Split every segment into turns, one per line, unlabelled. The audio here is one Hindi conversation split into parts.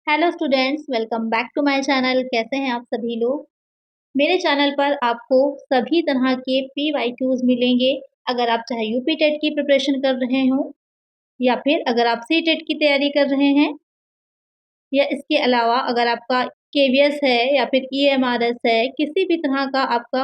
Hello students, welcome back to my channel. कैसे हैं आप सभी लोग। मेरे चैनल पर आपको सभी तरह के पीवाईक्यूज मिलेंगे। अगर आप चाहे यूपी टेट की प्रिपरेशन कर रहे हो या फिर अगर आप सी टेट की तैयारी कर रहे हैं या इसके अलावा अगर आपका केवीएस है या फिर ईएमआरएस है, किसी भी तरह का आपका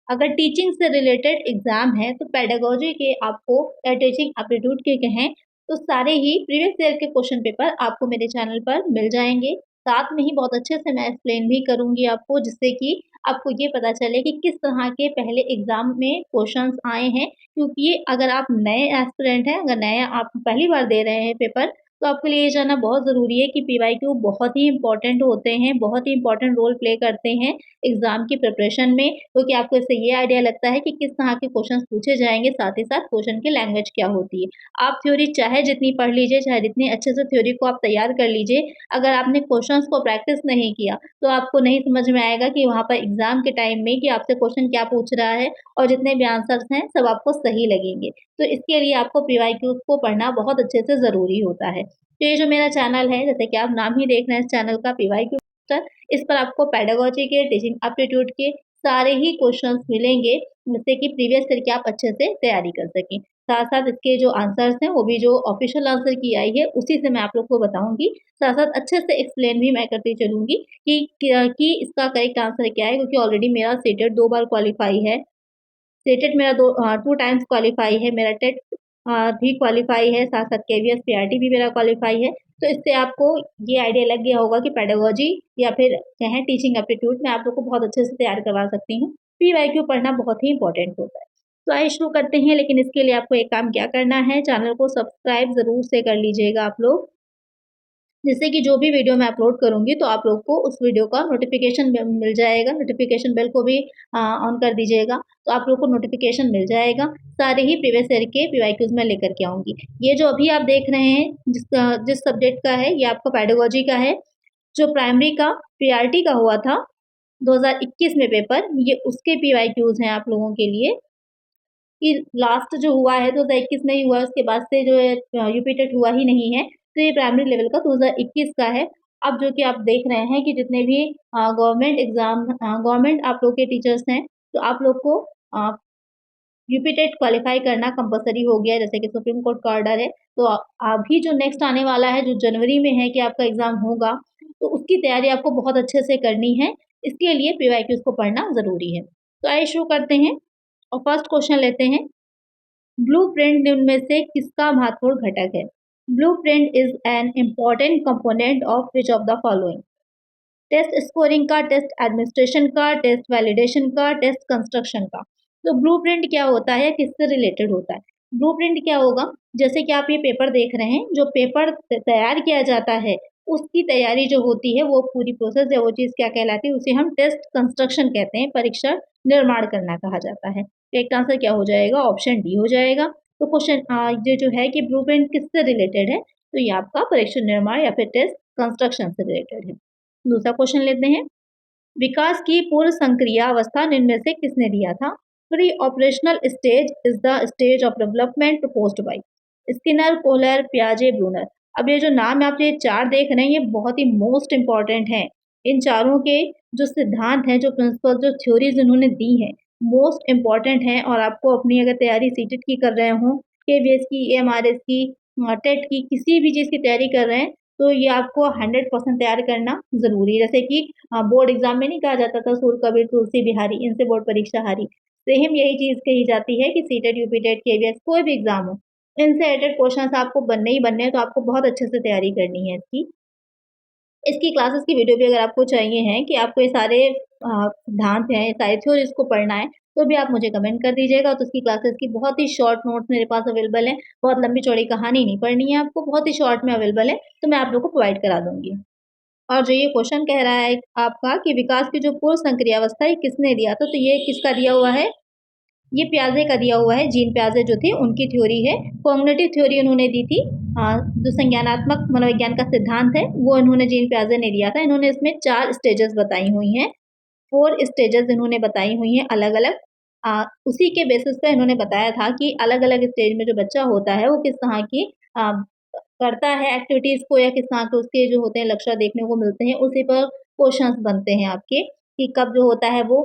अगर टीचिंग से रिलेटेड एग्जाम है तो पेडागोजी के आपको या टीचिंग एप्टीट्यूड के कहें तो सारे ही प्रीवियस ईयर के क्वेश्चन पेपर आपको मेरे चैनल पर मिल जाएंगे। साथ में ही बहुत अच्छे से मैं एक्सप्लेन भी करूंगी आपको, जिससे कि आपको ये पता चले कि किस तरह के पहले एग्जाम में क्वेश्चंस आए हैं। क्योंकि अगर आप नए एस्पिरेंट हैं, अगर नए आप पहली बार दे रहे हैं पेपर, तो आपके लिए ये जानना बहुत ज़रूरी है कि पीवाईक्यू बहुत ही इंपॉर्टेंट होते हैं, बहुत ही इंपॉर्टेंट रोल प्ले करते हैं एग्जाम की प्रिपरेशन में। क्योंकि आपको इससे ये आइडिया लगता है कि किस तरह के क्वेश्चंस पूछे जाएंगे, साथ ही साथ क्वेश्चन की लैंग्वेज क्या होती है। आप थ्योरी चाहे जितनी पढ़ लीजिए, चाहे जितनी अच्छे से थ्योरी को आप तैयार कर लीजिए, अगर आपने क्वेश्चंस को प्रैक्टिस नहीं किया तो आपको नहीं समझ में आएगा कि वहाँ पर एग्जाम के टाइम में कि आपसे क्वेश्चन क्या पूछ रहा है, और जितने भी आंसर्स हैं सब आपको सही लगेंगे। तो इसके लिए आपको पीवाईक्यूज को पढ़ना बहुत अच्छे से ज़रूरी होता है। तो ये जो मेरा चैनल है, जैसे कि आप नाम ही देख रहे हैं इस चैनल का पीवाईक्यू, इस पर आपको पेडागोजी के, टीचिंग एप्टीट्यूड के सारे ही क्वेश्चंस मिलेंगे, जिससे कि प्रीवियस करके आप अच्छे से तैयारी कर सकें। साथ साथ इसके जो आंसर्स हैं वो भी जो ऑफिशियल आंसर की आई है उसी से मैं आप लोग को बताऊंगी। साथ साथ अच्छे से एक्सप्लेन भी मैं करती चलूंगी कि इसका करेक्ट आंसर क्या है। क्योंकि ऑलरेडी मेरा सीटेट 2 बार क्वालिफाई है, सीटेट मेरा 2 टाइम्स क्वालिफाई है, मेरा टेट भी क्वालिफाई है, साथ साथ केवीएस पीआरटी भी मेरा क्वालिफाई है। तो इससे आपको ये आइडिया लग गया होगा कि पेडागोजी या फिर कहें टीचिंग एप्टीट्यूड में आप लोग को बहुत अच्छे से तैयार करवा सकती हूँ। पीवाईक्यू पढ़ना बहुत ही इंपॉर्टेंट होता है। तो आइए शुरू करते हैं, लेकिन इसके लिए आपको एक काम क्या करना है, चैनल को सब्सक्राइब ज़रूर से कर लीजिएगा आप लोग, जिससे कि जो भी वीडियो मैं अपलोड करूंगी तो आप लोग को उस वीडियो का नोटिफिकेशन मिल जाएगा। नोटिफिकेशन बेल को भी ऑन कर दीजिएगा, तो आप लोग को नोटिफिकेशन मिल जाएगा। सारे ही प्रीवियस ईयर के पीवाईक्यूज में लेकर के आऊँगी। ये जो अभी आप देख रहे हैं जिस सब्जेक्ट का है, ये आपका पेडागोजी का है। जो प्राइमरी का पीआरटी का हुआ था 2021 में पेपर, ये उसके पीवाईक्यूज हैं आप लोगों के लिए। कि लास्ट जो हुआ है 2021 में ही हुआ है, उसके बाद से जो है यूपी टेट हुआ ही नहीं है। तो ये प्राइमरी लेवल का 2021 का है। अब जो कि आप देख रहे हैं कि जितने भी गवर्नमेंट एग्जाम, गवर्नमेंट आप लोग के टीचर्स हैं, तो आप लोग को यूपी टेट क्वालिफाई करना कंपलसरी हो गया है, जैसे कि सुप्रीम कोर्ट का ऑर्डर है। तो अभी जो नेक्स्ट आने वाला है, जो जनवरी में है कि आपका एग्जाम होगा, तो उसकी तैयारी आपको बहुत अच्छे से करनी है। इसके लिए पीवाईक्यूज को पढ़ना जरूरी है। तो आइए शुरू करते हैं और फर्स्ट क्वेश्चन लेते हैं। ब्लूप्रिंट निम्न में से किसका महत्वपूर्ण घटक है। Blueprint is an important component of which of the following. Test scoring का, टेस्ट एडमिनिस्ट्रेशन का, टेस्ट वैलिडेशन का, टेस्ट कंस्ट्रक्शन का। तो ब्लूप्रिंट क्या होता है, किससे रिलेटेड होता है। ब्लूप्रिंट क्या होगा, जैसे कि आप ये पेपर देख रहे हैं, जो पेपर तैयार किया जाता है उसकी तैयारी जो होती है, वो पूरी प्रोसेस या वो चीज़ क्या कहलाती है, उसे हम टेस्ट कंस्ट्रक्शन कहते हैं। परीक्षा निर्माण करना कहा जाता है। करेक्ट आंसर क्या हो जाएगा, ऑप्शन डी हो जाएगा। तो क्वेश्चन ये जो है कि ब्लूप्रिंट किससे रिलेटेड है, तो ये आपका परीक्षा निर्माण या फिर टेस्ट कंस्ट्रक्शन से रिलेटेड है। दूसरा क्वेश्चन लेते हैं। विकास की पूर्व संक्रिया अवस्था निम्न में से किसने दिया था। Pre operational stage is the stage of development proposed by Skinner, Kohler, पियाजे, ब्रूनर। अब ये जो नाम आप ये 4 देख रहे हैं, ये बहुत ही मोस्ट इंपॉर्टेंट हैं। इन चारों के जो सिद्धांत हैं, जो प्रिंसिपल, जो थ्योरीज इन्होंने दी हैं, मोस्ट इंपॉर्टेंट हैं। और आपको अपनी अगर तैयारी सीटेट की कर रहे हो, केवीएस की, एमआरएस की, टेट की, किसी भी चीज़ की तैयारी कर रहे हैं, तो ये आपको 100% तैयार करना ज़रूरी है। जैसे कि बोर्ड एग्जाम में नहीं कहा जाता था सूर कबीर तुलसी बिहारी, इनसे बोर्ड परीक्षा हारी। सेम यही चीज़ कही जाती है कि सीटेट, यूपी टेट, केवीएस कोई भी एग्जाम हो, इनसे रिलेटेड क्वेश्चन आपको बनने ही बनने हैं। तो आपको बहुत अच्छे से तैयारी करनी है इसकी। इसकी क्लासेस की वीडियो भी अगर आपको चाहिए हैं कि आपको ये सारे सिद्धांत हैं, सारे थ्योरीज को पढ़ना है, तो भी आप मुझे कमेंट कर दीजिएगा। तो उसकी क्लासेस की बहुत ही शॉर्ट नोट्स मेरे पास अवेलेबल है। बहुत लंबी चौड़ी कहानी नहीं पढ़नी है आपको, बहुत ही शॉर्ट में अवेलेबल है, तो मैं आप लोग को प्रोवाइड करा दूंगी। और जो ये क्वेश्चन कह रहा है आपका कि विकास की जो पूर्व संक्रियावस्था है किसने दिया था, तो ये किसका दिया हुआ है, ये प्याजे का दिया हुआ है। जीन प्याजे जो थे उनकी थ्योरी है। कॉग्निटिव थ्योरी उन्होंने दी थी। जो संज्ञानात्मक मनोविज्ञान का सिद्धांत है वो इन्होंने जीन प्याजे ने दिया था। इन्होंने इसमें 4 स्टेजेस बताई हुई हैं, 4 स्टेजेस इन्होंने बताई हुई हैं अलग अलग। उसी के बेसिस पे इन्होंने बताया था कि अलग अलग स्टेज में जो बच्चा होता है वो किस तरह की करता है एक्टिविटीज़ को या किस तरह के उसके जो होते हैं लक्ष्य देखने को मिलते हैं, उसी पर क्वेश्चंस बनते हैं आपके कि कब जो होता है वो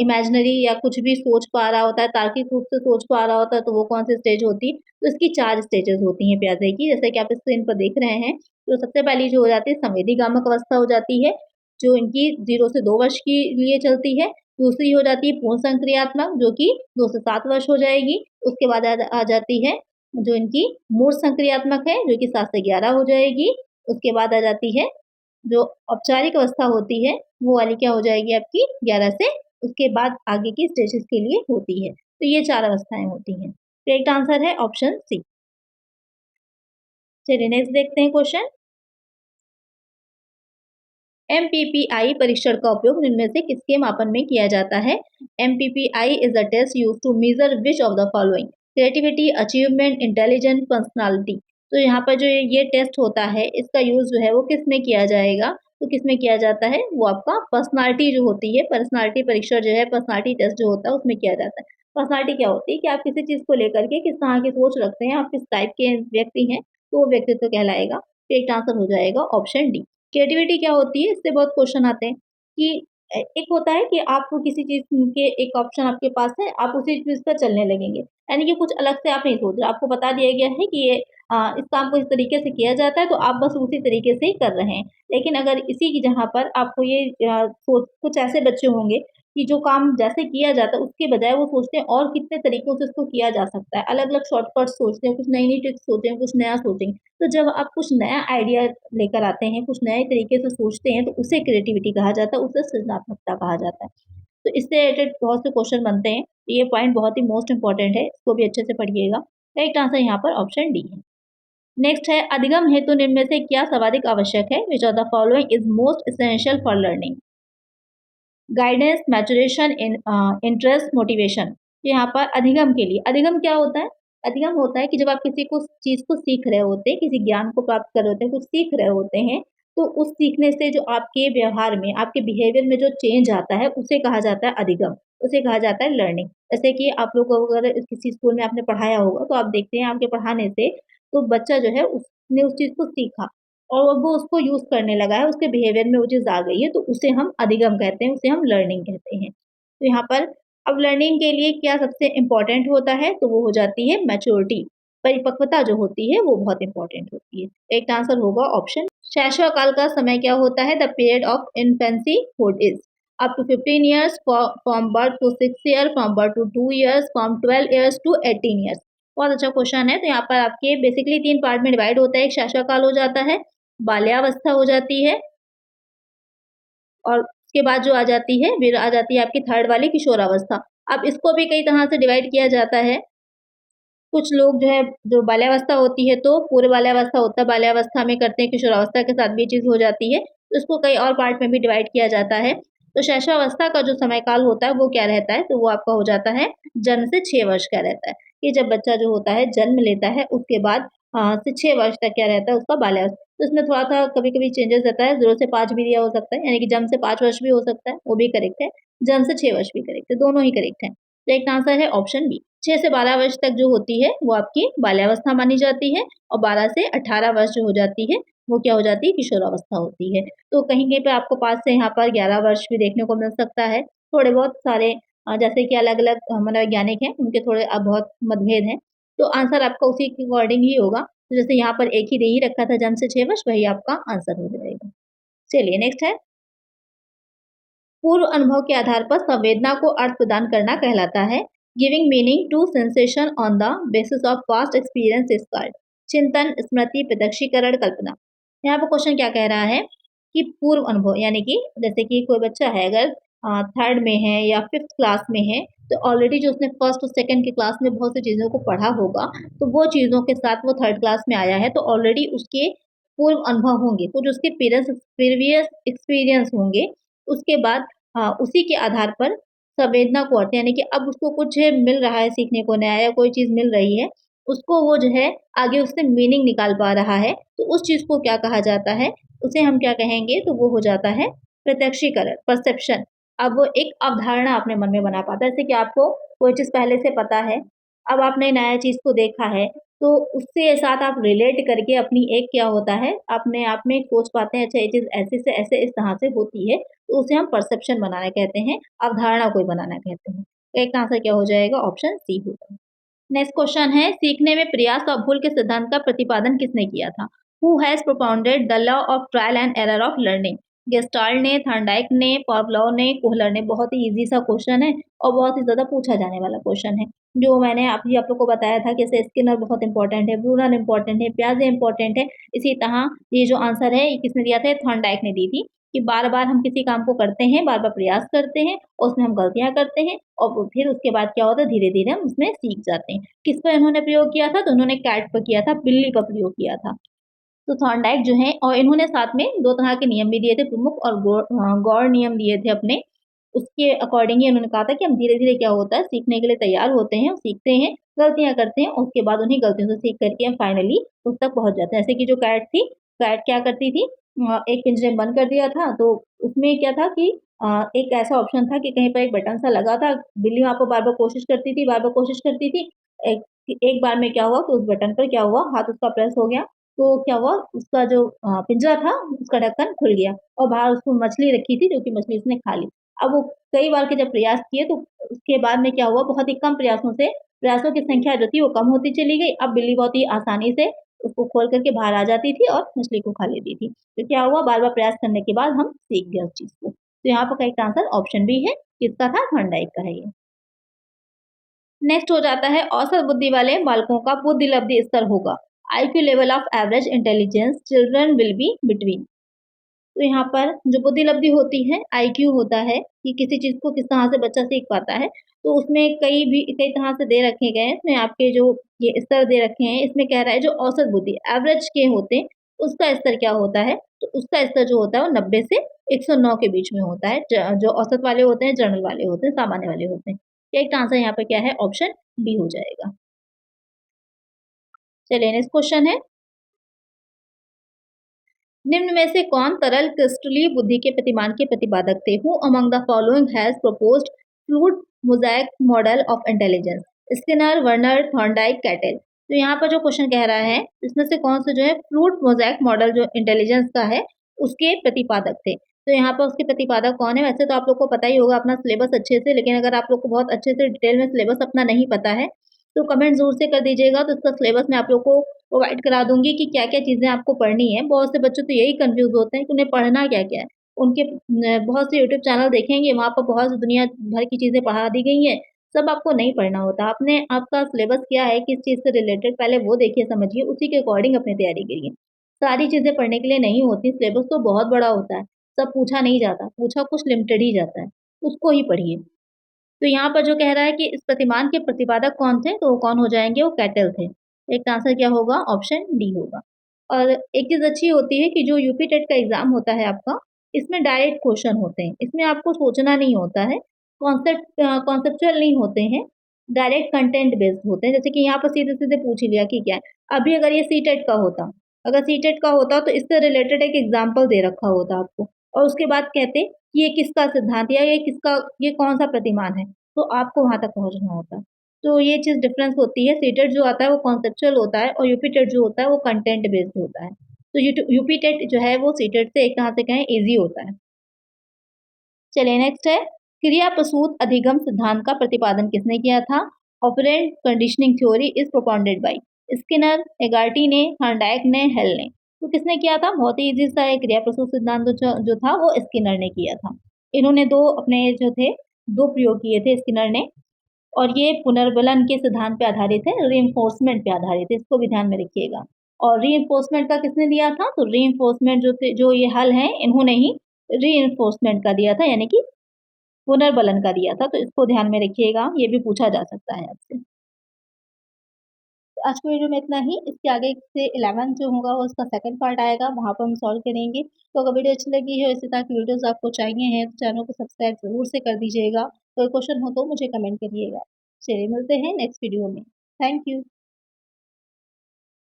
इमेजिनरी या कुछ भी सोच पा रहा होता है, तार्किक रूप से सोच पा रहा होता है, तो वो कौन-सी स्टेज होती है। तो इसकी 4 स्टेजेज़ होती हैं प्याज़े की, जैसे कि आप स्क्रीन पर देख रहे हैं। तो सबसे पहली जो हो जाती है संवेदीगामक अवस्था हो जाती है, जो इनकी 0 से 2 वर्ष के लिए चलती है। दूसरी हो जाती है पूर्ण संक्रियात्मक, जो कि 2 से 7 वर्ष हो जाएगी। उसके बाद आ जाती है जो इनकी मूर्त संक्रियात्मक है, जो कि 7 से 11 हो जाएगी। उसके बाद आ जाती है जो औपचारिक अवस्था होती है, वो वाली क्या हो जाएगी आपकी 11 से उसके बाद आगे की स्टेजेस के लिए होती है। तो ये 4 अवस्थाएँ होती हैं। करेक्ट आंसर है ऑप्शन सी। चलिए नेक्स्ट देखते हैं क्वेश्चन। एमपीपीआई परीक्षण का उपयोग इनमें से किसके मापन में किया जाता है? MPPI is a test used to measure which of the following? Creativity, achievement, intelligence, personality. तो यहाँ पर जो ये टेस्ट होता है, इसका यूज जो है वो किस में किया जाएगा? तो किस में किया जाता है? वो आपका पर्सनालिटी जो होती है, पर्सनालिटी परीक्षण जो है, पर्सनालिटी टेस्ट जो होता है उसमें किया जाता है। पर्सनालिटी क्या होती है कि आप किसी चीज को लेकर के किस तरह की सोच रखते हैं, आप किस टाइप के व्यक्ति हैं, तो वो व्यक्तित्व कहलाएगा। एक आंसर हो जाएगा ऑप्शन डी। क्रिएटिविटी क्या होती है, इससे बहुत क्वेश्चन आते हैं कि एक होता है कि आप किसी चीज़ के एक ऑप्शन आपके पास है, आप उसी चीज़ पर चलने लगेंगे। यानी कि कुछ अलग से आप नहीं सोच रहे, आपको बता दिया गया है कि ये इस काम को इस तरीके से किया जाता है, तो आप बस उसी तरीके से ही कर रहे हैं। लेकिन अगर इसी की जगह पर आपको ये सोच कुछ ऐसे बच्चे होंगे कि जो काम जैसे किया जाता है, उसके बजाय वो सोचते हैं और कितने तरीकों से उसको किया जा सकता है। अलग-अलग शॉर्टकट सोचते हैं, कुछ नई-नई ट्रिक्स सोचते हैं, कुछ नया सोचेंगे। तो जब आप कुछ नया आइडिया लेकर आते हैं, कुछ नए तरीके से सोचते हैं, तो उसे क्रिएटिविटी कहा जाता है, उसे सृजनात्मकता कहा जाता है। तो इससे रिलेटेड बहुत से क्वेश्चन बनते हैं। ये पॉइंट बहुत ही मोस्ट इम्पोर्टेंट है, इसको भी अच्छे से पढ़िएगा। करेक्ट आंसर यहाँ पर ऑप्शन डी है। नेक्स्ट है अधिगम हेतु निम्न में से क्या सर्वाधिक आवश्यक है? विच of the following is most essential for learning? Guidance, maturation, interest, motivation. यहाँ पर अधिगम के लिए अधिगम क्या होता है? अधिगम होता है कि जब आप किसी को चीज़ को सीख रहे होते हैं, किसी ज्ञान को प्राप्त कर रहे होते हैं, कुछ सीख रहे होते हैं, तो उस सीखने से जो आपके व्यवहार में, आपके बिहेवियर में जो चेंज आता है, उसे कहा जाता है अधिगम, उसे कहा जाता है लर्निंग। जैसे कि आप लोग को अगर किसी स्कूल में आपने पढ़ाया होगा, तो आप देखते हैं आपके पढ़ाने से तो बच्चा जो है उसने उस चीज़ को सीखा और वो उसको यूज़ करने लगा है, उसके बिहेवियर में वो चीज़ आ गई है, तो उसे हम अधिगम कहते हैं, उसे हम लर्निंग कहते हैं। तो यहाँ पर अब लर्निंग के लिए क्या सबसे इम्पोर्टेंट होता है, तो वो हो जाती है मैच्योरिटी, परिपक्वता जो होती है, वो बहुत इम्पोर्टेंट होती है। एक आंसर होगा ऑप्शन। शैशव काल का समय क्या होता है? The period of infancy hood is up to 15 years, from birth to 6 year, from birth to 2 years, from 12 years to 18 years. बहुत अच्छा क्वेश्चन है। तो यहाँ पर आपके बेसिकली 3 पार्ट में डिवाइड होता है। एक शैशव काल हो जाता है, बाल्यावस्था हो जाती है और उसके बाद जो आ जाती है फिर आ जाती है आपकी थर्ड वाली किशोरावस्था। अब इसको भी कई तरह से डिवाइड किया जाता है। कुछ लोग जो है जो बाल्यावस्था होती है तो पूर्व बाल्यावस्था होता है, बाल्यावस्था में करते हैं, किशोरावस्था के साथ भी ये चीज़ हो जाती है। तो इसको कई और पार्ट में भी डिवाइड किया जाता है। तो शैशवावस्था का जो समय काल होता है वो क्या रहता है? तो वो आपका हो जाता है जन्म से 6 वर्ष का रहता है। कि जब बच्चा जो होता है जन्म लेता है उसके बाद से 6 वर्ष तक क्या रहता है उसका बाल्यावस्था। तो इसमें थोड़ा-सा कभी-कभी चेंजेस रहता है, 0 से 5 भी दिया हो सकता है, यानी कि जन्म से 5 वर्ष भी हो सकता है, वो भी करेक्ट है। जन्म से 6 वर्ष भी करेक्ट है, दोनों ही करेक्ट हैं। तो एक आंसर है ऑप्शन बी। 6 से 12 वर्ष तक जो होती है वो आपकी बाल्यावस्था मानी जाती है और 12 से 18 वर्ष जो हो जाती है वो क्या हो जाती है? किशोरावस्था होती है। तो कहीं-कहीं पे आपको 5 से यहाँ पर 11 वर्ष भी देखने को मिल सकता है। थोड़े बहुत सारे जैसे कि अलग-अलग मनोवैज्ञानिक हैं, उनके थोड़े बहुत मतभेद हैं। तो आंसर आपका उसी के अकॉर्डिंग ही होगा। तो जैसे यहाँ पर एक ही दे ही रखा था जन्म से 6 वर्ष, वही आपका आंसर हो जाएगा। चलिए नेक्स्ट है पूर्व अनुभव के आधार पर संवेदना को अर्थ प्रदान करना कहलाता है। Giving meaning to sensation on the basis of past experience is called. चिंतन, स्मृति, प्रत्यक्षीकरण, कल्पना। यहाँ पर क्वेश्चन क्या कह रहा है कि पूर्व अनुभव यानी कि जैसे कि कोई बच्चा है अगर थर्ड में है या फिफ्थ क्लास में है, तो ऑलरेडी जो उसने फर्स्ट और सेकंड की क्लास में बहुत सी चीज़ों को पढ़ा होगा, तो वो चीज़ों के साथ वो थर्ड क्लास में आया है, तो ऑलरेडी उसके पूर्व अनुभव होंगे, कुछ उसके प्रीवियस एक्सपीरियंस होंगे। उसके बाद उसी के आधार पर संवेदना को अर्थ यानी कि अब उसको कुछ मिल रहा है सीखने को नया या कोई चीज़ मिल रही है, उसको वो जो है आगे उससे मीनिंग निकाल पा रहा है, तो उस चीज़ को क्या कहा जाता है? उसे हम क्या कहेंगे? तो वो हो जाता है प्रत्यक्षीकरण, परसेप्शन। अब वो एक अवधारणा अपने मन में बना पाता है, जैसे कि आपको कोई चीज़ पहले से पता है, अब आपने नया चीज़ को देखा है, तो उसके साथ आप रिलेट करके अपनी एक क्या होता है, अपने आप में सोच पाते हैं अच्छा ये चीज़ ऐसे से ऐसे इस तरह से होती है, तो उसे हम परसेप्शन बनाना कहते हैं, अवधारणा कोई बनाना कहते हैं। तो एक आंसर क्या हो जाएगा? ऑप्शन सी होगा। नेक्स्ट क्वेश्चन है सीखने में प्रयास और भूल के सिद्धांत का प्रतिपादन किसने किया था? Who has propounded the law of trial and error of learning? Gestalt ने, थॉर्नडाइक ने, पावलोव ने, कोहलर ने। बहुत ही ईज़ी सा क्वेश्चन है और बहुत ही ज़्यादा पूछा जाने वाला क्वेश्चन है। जो मैंने अभी आप लोग को बताया था कि जैसे स्किनर बहुत इंपॉर्टेंट है, ब्रूनर इंपॉर्टेंट है, पियाजे इंपॉर्टेंट है। इसी तरह ये जो आंसर है ये किसने दिया था? थॉर्नडाइक ने दी थी कि बार-बार हम किसी काम को करते हैं, बार-बार प्रयास करते हैं और उसमें हम गलतियाँ करते हैं और वो फिर उसके बाद क्या होता है धीरे-धीरे हम उसमें सीख जाते हैं। किस पर इन्होंने प्रयोग किया था? तो उन्होंने कैट पर किया था, बिल्ली पर प्रयोग किया था। तो थॉर्नडाइक जो हैं और इन्होंने साथ में 2 तरह के नियम भी दिए थे प्रमुख और गौड़ नियम दिए थे अपने। उसके अकॉर्डिंग ही उन्होंने कहा था कि हम धीरे-धीरे क्या होता है सीखने के लिए तैयार होते हैं, सीखते हैं, गलतियाँ करते हैं और उसके बाद उन्हीं गलतियों से सीख करके हम फाइनली उस तक पहुँच जाते हैं। जैसे कि जो कैट थी, कैट क्या करती थी एक पिंजरे में बंद कर दिया था तो उसमें क्या था कि एक ऐसा ऑप्शन था कि कहीं पर एक बटन सा लगा था, बिल्ली वहाँ पर बार-बार कोशिश करती थी, बार-बार कोशिश करती थी। एक एक बार में क्या हुआ कि उस बटन पर क्या हुआ, हाथ उसका प्रेस हो गया तो क्या हुआ उसका जो पिंजरा था उसका ढक्कन खुल गया और बाहर उसको मछली रखी थी जो कि मछली उसने खा ली। अब वो कई बार के जब प्रयास किए तो उसके बाद में क्या हुआ बहुत ही कम प्रयासों से प्रयासों की संख्या जो थी वो कम होती चली गई। अब बिल्ली बहुत ही आसानी से उसको खोल कर के बाहर आ जाती थी और मछली को खा लेती थी। तो क्या हुआ बार-बार प्रयास करने के बाद हम सीख गए उस चीज़ को। तो यहाँ पर करेक्ट आंसर ऑप्शन बी है, किसका था? थॉर्नडाइक का है ये। नेक्स्ट हो जाता है औसत बुद्धि वाले बालकों का बुद्धि लब्धि स्तर होगा। IQ level of average intelligence children will be between. तो यहाँ पर जो बुद्धि लब्धि होती है, आईक्यू होता है कि किसी चीज़ को किस तरह से बच्चा सीख पाता है। तो उसमें कई तरह से दे रखे गए हैं। इसमें आपके जो ये स्तर दे रखे हैं, इसमें कह रहा है जो औसत बुद्धि एवरेज के होते हैं, उसका स्तर क्या होता है? तो उसका स्तर जो होता है वो 90 से 109 के बीच में होता है। ज जो औसत वाले होते हैं, जनरल वाले होते हैं, सामान्य वाले होते हैं। करेक्ट आंसर यहाँ पे क्या है? ऑप्शन बी हो जाएगा। चलिए नेक्स्ट क्वेश्चन है निम्न में से कौन तरल क्रिस्टलीय बुद्धि के प्रतिमान के प्रतिपादक थे? Who among the following has proposed fluid mosaic model of intelligence? Skinner, Werner, Thorndike, cattle. तो यहाँ पर जो क्वेश्चन कह रहा है इसमें से कौन से जो है फ्लूइड मोज़ेक मॉडल जो इंटेलिजेंस का है उसके प्रतिपादक थे। तो यहाँ पर उसके प्रतिपादक कौन है? वैसे तो आप लोग को पता ही होगा अपना सिलेबस अच्छे से, लेकिन अगर आप लोग को बहुत अच्छे से डिटेल में सिलेबस अपना नहीं पता है तो कमेंट ज़रूर से कर दीजिएगा, तो इसका सिलेबस मैं आप लोग को प्रोवाइड करा दूँगी कि क्या-क्या चीज़ें आपको पढ़नी है। बहुत से बच्चे तो यही कन्फ्यूज़ होते हैं कि उन्हें पढ़ना क्या-क्या है। उनके बहुत से यूट्यूब चैनल देखेंगे, वहाँ पर बहुत सी दुनिया भर की चीज़ें पढ़ा दी गई हैं, सब आपको नहीं पढ़ना होता। आपने आपका सिलेबस क्या है, किस चीज़ से रिलेटेड पहले वो देखिए, समझिए, उसी के अकॉर्डिंग अपनी तैयारी करिए। सारी चीज़ें पढ़ने के लिए नहीं होती, सिलेबस तो बहुत बड़ा होता है, सब पूछा नहीं जाता, पूछा कुछ लिमिटेड ही जाता है, उसको ही पढ़िए। तो यहाँ पर जो कह रहा है कि इस प्रतिमान के प्रतिपादक कौन थे, तो वो कौन हो जाएँगे? वो कैटल थे। एक आंसर क्या होगा? ऑप्शन डी होगा। और एक चीज़ अच्छी होती है कि जो यूपी टेट का एग्ज़ाम होता है आपका, इसमें डायरेक्ट क्वेश्चन होते हैं। इसमें आपको सोचना नहीं होता है, कॉन्सेप्चुअल नहीं होते हैं, डायरेक्ट कंटेंट बेस्ड होते हैं। जैसे कि यहाँ पर सीधे-सीधे पूछ ही लिया कि क्या है। अभी अगर ये सीटेट का होता, अगर सीटेट का होता तो इससे रिलेटेड एक एग्ज़ाम्पल दे रखा होता आपको और उसके बाद कहते कि ये किसका सिद्धांत या ये कौन-सा प्रतिमान है, तो आपको वहाँ तक पहुँचना होता। तो ये चीज़ डिफ़रेंस होती है, सीटेट जो आता है वो कॉन्सेप्चुअल होता है और यूपी टेट जो होता है वो कंटेंट बेस्ड होता है। तो यूपी टेट जो है वो सीटेट से एक तरह से कहें ईज़ी होता है। चलिए नेक्स्ट है क्रिया प्रसूत अधिगम सिद्धांत का प्रतिपादन किसने किया था? Operant conditioning theory is propounded by Skinner, एगार्टी ने, थॉर्नडाइक ने, हेल ने। तो किसने किया था? बहुत ही ईज़ी सा है क्रिया प्रसूत सिद्धांत जो था वो स्किनर ने किया था। इन्होंने 2 अपने जो थे 2 प्रयोग किए थे स्किनर ने और ये पुनर्बलन के सिद्धांत पे आधारित है, रीइंफोर्समेंट पे आधारित है, इसको भी ध्यान में रखिएगा। और रीइंफोर्समेंट का किसने दिया था? तो रीइंफोर्समेंट जो ये हल हैं, इन्होंने ही रीइंफोर्समेंट का दिया था, यानी कि पुनर्बलन का दिया था, तो इसको ध्यान में रखिएगा, ये भी पूछा जा सकता है आपसे। तो आज की वीडियो में इतना ही, इसके आगे से 11th जो होगा वो उसका सेकंड पार्ट आएगा, वहाँ पर हम सॉल्व करेंगे। तो अगर वीडियो अच्छी लगी है, इसी तरह की वीडियोज़ आपको चाहिए हैं, तो चैनल को सब्सक्राइब ज़रूर से कर दीजिएगा। कोई क्वेश्चन हो तो मुझे कमेंट करिएगा। चलिए मिलते हैं नेक्स्ट वीडियो में। Thank you.